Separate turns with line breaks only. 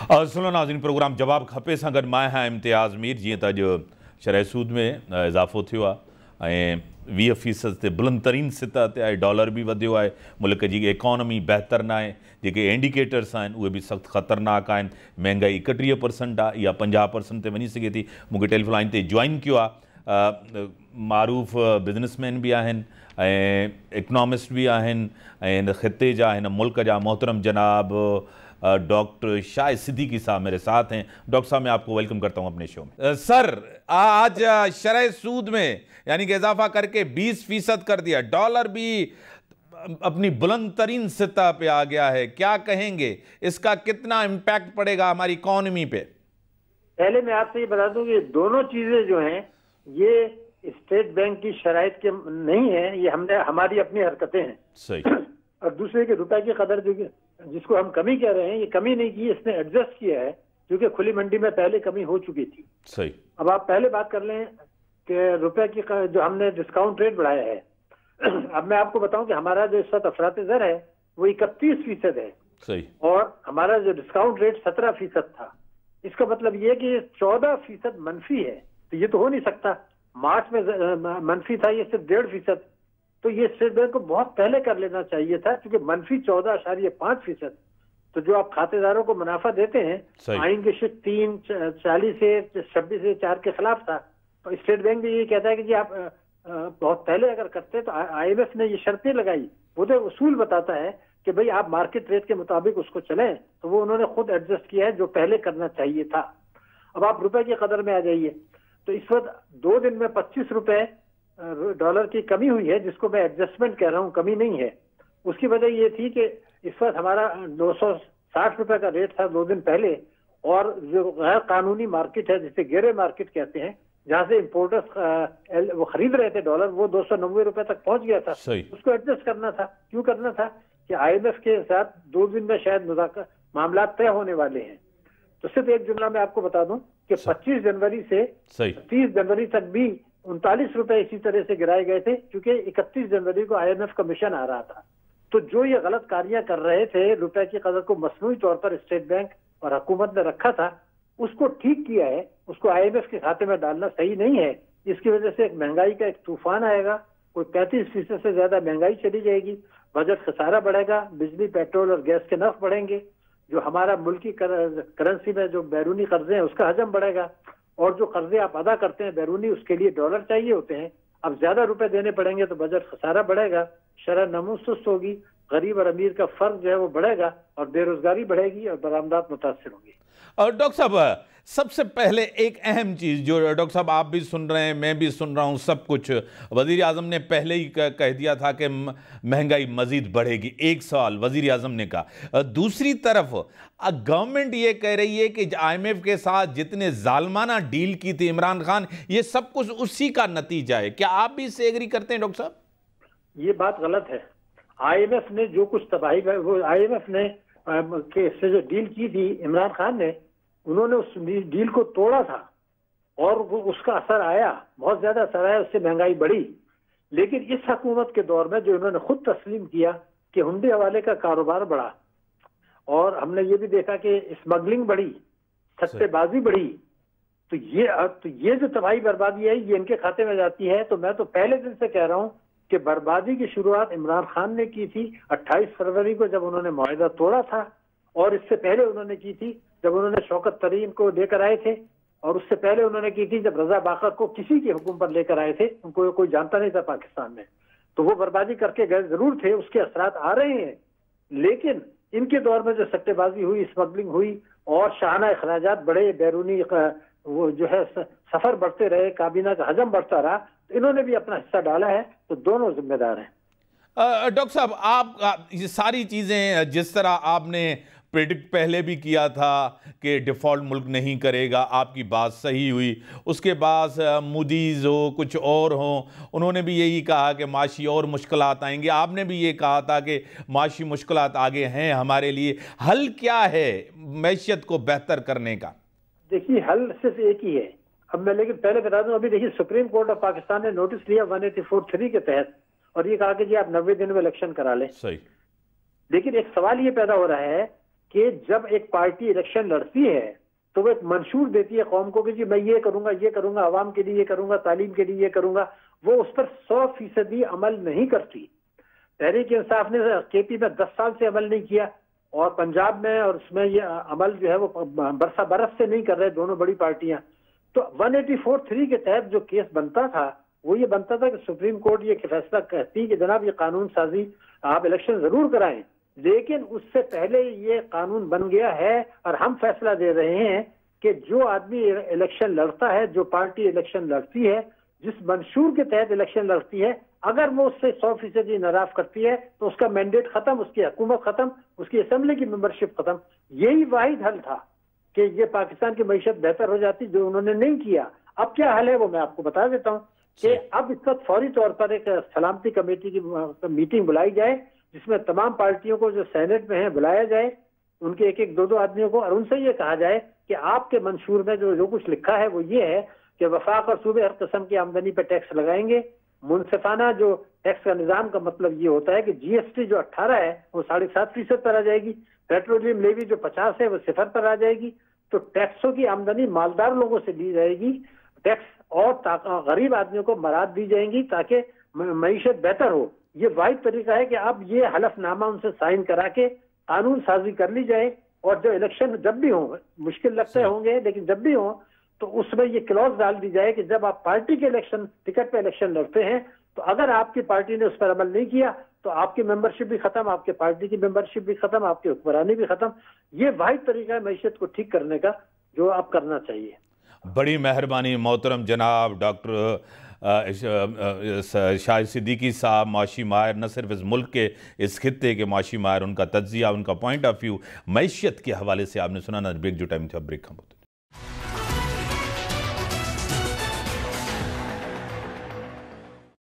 सुनो नाज़रीन, प्रोग्राम जवाब खपे सां गॾु मां आहियां इम्तियाज़ मीर। जीअं त अॼु शरह सूद में इज़ाफ़ो थियो आहे ऐं 20% ते बुलंद तरीन सतह ते आहे। डॉलर बि वधियो आहे। मुल्क जी इकॉनमी बहितर न आहे। जेके इंडिकेटर्स आहिनि उहे बि सख़्तु ख़तरनाक आहिनि। महांगाई 31% आहे, इहा 50% ते वञी सघे थी। मूंखे टेलीफोन लाइन ते जॉइन कियो आहे मारूफ़ बिज़नेसमैन भी आहिनि ऐं इकनॉमिस्ट भी आहिनि ऐं हिन ख़िते जा हिन मुल्क जा मोहतरम जनाब डॉक्टर शाहिद सिद्दीकी साहब मेरे साथ हैं। डॉक्टर साहब, मैं आपको वेलकम करता हूं अपने शो में। सर, आज शरह सूद में यानी कि इजाफा करके 20% कर दिया। डॉलर भी अपनी बुलंद तरीन सतह पे आ गया है। क्या कहेंगे, इसका कितना इम्पैक्ट पड़ेगा हमारी इकॉनमी पे?
पहले मैं आपसे ये बता दूं कि दोनों चीजें जो हैं ये स्टेट बैंक की शराइत के नहीं है, ये हमारी अपनी हरकतें हैं।
सही।
और दूसरे के रुपए की कदर जो जिसको हम कमी कह रहे हैं, ये कमी नहीं की, इसने एडजस्ट किया है क्योंकि खुली मंडी में पहले कमी हो चुकी थी।
सही।
अब आप पहले बात कर लें कि रुपए की जो हमने डिस्काउंट रेट बढ़ाया है। अब मैं आपको बताऊं कि हमारा जो इस वक्त अफरात ज़र है वो 31% है।
सही।
और हमारा जो डिस्काउंट रेट 17% था। इसका मतलब ये कि 14% मनफी है। तो ये तो हो नहीं सकता। मार्च में मनफी था, ये सिर्फ 1.5%। तो ये स्टेट बैंक को बहुत पहले कर लेना चाहिए था क्योंकि मनफी 14.5%। तो जो आप खातेदारों को मुनाफा देते हैं आइन की शिफ्ट 340 से 26 से 4 के खिलाफ था। तो स्टेट बैंक भी ये कहता है कि जी आप बहुत पहले अगर करते तो IMF ने ये शर्तें लगाई। वो तो उसूल बताता है कि भाई आप मार्केट रेट के मुताबिक उसको चलें, तो वो उन्होंने खुद एडजस्ट किया है जो पहले करना चाहिए था। अब आप रुपए की कदर में आ जाइए तो इस वक्त 2 दिन में 25 रुपए डॉलर की कमी हुई है, जिसको मैं एडजस्टमेंट कह रहा हूँ, कमी नहीं है। उसकी वजह ये थी कि इस वक्त हमारा 260 रुपए का रेट था 2 दिन पहले, और जो गैर कानूनी मार्केट है जिसे गेरे मार्केट कहते हैं, जहां से इम्पोर्टर्स वो खरीद रहे थे डॉलर, वो 290 रुपए तक पहुंच गया था। उसको एडजस्ट करना था। क्यों करना था कि IMF के साथ 2 दिन में शायद मामला तय होने वाले हैं। तो सिर्फ एक जुमला मैं आपको बता दूं कि 25 जनवरी से 30 जनवरी तक भी 39 रुपए इसी तरह से गिराए गए थे क्योंकि 31 जनवरी को IMF कमीशन आ रहा था। तो जो ये गलत कार्य कर रहे थे, रुपए की कदर को मसनूई तौर पर स्टेट बैंक और हुकूमत ने रखा था, उसको ठीक किया है। उसको IMF के खाते में डालना सही नहीं है। इसकी वजह से एक महंगाई का एक तूफान आएगा। कोई 35% से ज्यादा महंगाई चली जाएगी। बजट खसारा बढ़ेगा। बिजली, पेट्रोल और गैस के नर्ख बढ़ेंगे। जो हमारा मुल्की करेंसी में जो बैरूनी कर्जे हैं उसका हजम बढ़ेगा। और जो कर्जे आप अदा करते हैं बैरूनी, उसके लिए डॉलर चाहिए होते हैं। अब ज्यादा रुपए देने पड़ेंगे तो बजट खसारा बढ़ेगा, शरह नमूस सुस्त होगी, गरीब और अमीर का फर्क जो है वो बढ़ेगा और बेरोजगारी बढ़ेगी और बरामदात मुतासर होंगी।
और डॉक्टर साहब, सबसे पहले एक अहम चीज़ जो डॉक्टर साहब आप भी सुन रहे हैं, मैं भी सुन रहा हूँ, सब कुछ वज़ीर आज़म ने पहले ही कह दिया था कि महंगाई मज़ीद बढ़ेगी। एक सवाल वज़ीर आज़म ने कहा। दूसरी तरफ गवर्नमेंट ये कह रही है कि IMF के साथ जितने जालमाना डील की थी इमरान खान, ये सब कुछ उसी का नतीजा है। क्या आप भी इससे एग्री करते हैं डॉक्टर साहब?
ये बात गलत है। IMF ने जो कुछ तबाही, वो IMF ने से जो डील की थी इमरान खान ने, उन्होंने उस डील को तोड़ा था और वो उसका असर आया, बहुत ज्यादा असर आया, उससे महंगाई बढ़ी। लेकिन इस हुकूमत के दौर में जो इन्होंने खुद तस्लीम किया कि हुंडे हवाले का कारोबार बढ़ा और हमने ये भी देखा कि स्मगलिंग बढ़ी, सट्टेबाजी बढ़ी, तो ये जो तबाही बर्बादी है ये इनके खाते में जाती है। तो मैं तो पहले दिन से कह रहा हूं कि बर्बादी की शुरुआत इमरान खान ने की थी 28 फरवरी को जब उन्होंने मुआहिदा तोड़ा था, और इससे पहले उन्होंने की थी जब उन्होंने शौकत तरीन को लेकर आए थे, और उससे पहले उन्होंने की थी जब रजा बाकर को किसी के हुक्म पर लेकर आए थे, उनको कोई जानता नहीं था पाकिस्तान में। तो वो बर्बादी करके गए जरूर थे, उसके असरात आ रहे हैं। लेकिन इनके दौर में जो सट्टेबाजी हुई, स्मगलिंग हुई और शाहाना अखराजात बढ़े, बैरूनी वो जो है सफर बढ़ते रहे, काबीना का हजम बढ़ता रहा, तो इन्होंने भी अपना हिस्सा डाला है। तो दोनों जिम्मेदार हैं।
डॉक्टर साहब, आप ये सारी चीज़ें जिस तरह आपने प्रेडिक्ट पहले भी किया था कि डिफ़ॉल्ट मुल्क नहीं करेगा, आपकी बात सही हुई। उसके बाद मूडीज़ हो, कुछ और हो, उन्होंने भी यही कहा कि माशी और मुश्किलात आएंगे। आपने भी ये कहा था कि माशी मुश्किलात आगे हैं हमारे लिए। हल क्या है मैशियत को बेहतर करने का?
देखिए, हल सिर्फ एक ही है। अब मैं लेकिन पहले बता दूं, अभी देखिए सुप्रीम कोर्ट ऑफ पाकिस्तान ने नोटिस लिया 184(3) के तहत, और ये कहा कि जी आप 90 दिन में इलेक्शन करा लें।
सही।
लेकिन एक सवाल ये पैदा हो रहा है कि जब एक पार्टी इलेक्शन लड़ती है तो वो एक मंशूर देती है कौम को कि जी मैं ये करूंगा, आवाम के लिए ये करूंगा, तालीम के लिए ये करूंगा। वो उस पर 100% अमल नहीं करती। तहरीक इंसाफ ने केपी में 10 साल से अमल नहीं किया, और पंजाब में और उसमें ये अमल जो है वो बरस से नहीं कर रहे दोनों बड़ी पार्टियां। तो 184(3) के तहत जो केस बनता था वो ये बनता था कि सुप्रीम कोर्ट ये फैसला कहती कि जनाब ये कानून साजी, आप इलेक्शन जरूर कराएं, लेकिन उससे पहले ये कानून बन गया है और हम फैसला दे रहे हैं कि जो आदमी इलेक्शन लड़ता है, जो पार्टी इलेक्शन लड़ती है, जिस मंशूर के तहत इलेक्शन लड़ती है, अगर वो उससे 100% नाराज करती है तो उसका मैंडेट खत्म, उसकी हुकूमत खत्म, उसकी असेंबली की मेंबरशिप खत्म। यही वाहिद हल था कि ये पाकिस्तान की मईशत बेहतर हो जाती, जो उन्होंने नहीं किया। अब क्या हल है वो मैं आपको बता देता हूँ कि अब इस वक्त फौरी तौर पर एक सलामती कमेटी की मीटिंग बुलाई जाए, जिसमें तमाम पार्टियों को जो सेनेट में है बुलाया जाए, उनके एक एक दो दो आदमियों को, और उनसे ये कहा जाए कि आपके मंशूर में जो कुछ लिखा है वो ये है कि वफाक और सूबे हर किस्म की आमदनी पर टैक्स लगाएंगे। मुनसिफाना जो टैक्स का निजाम का मतलब ये होता है कि जीएसटी जो 18 है वो 7.5% पर आ जाएगी, पेट्रोलियम लेवी जो 50 है वो 0 पर आ जाएगी। तो टैक्सों की आमदनी मालदार लोगों से ली जाएगी, टैक्स और गरीब आदमियों को मराद दी जाएंगी ताकि मईशत बेहतर हो। ये वाहिद तरीका है कि अब ये हलफनामा उनसे साइन करा के कानून साजी कर ली जाए, और जो इलेक्शन जब भी हो, मुश्किल लगते होंगे लेकिन जब भी हो, तो उसमें ये क्लॉज डाल दी जाए कि जब आप पार्टी के इलेक्शन टिकट पे इलेक्शन लड़ते हैं तो अगर आपकी पार्टी ने उस पर अमल नहीं किया तो आपकी मेंबरशिप भी खत्म, आपके पार्टी की मेंबरशिप भी खत्म, आपकी हुक्मरानी भी खत्म। ये वाहिद तरीका है मईशत को ठीक करने का जो आप करना चाहिए।
बड़ी मेहरबानी मोहतरम जनाब डॉक्टर शाहिद सिद्दीकी साहब, माशी माहिर, न सिर्फ इस मुल्क के, इस खित्ते के माशी माहिर, उनका तज्जिया, उनका पॉइंट ऑफ व्यू मईशत के हवाले से आपने सुना ना। ब्रेक जो टाइम था ब्रेक हम होते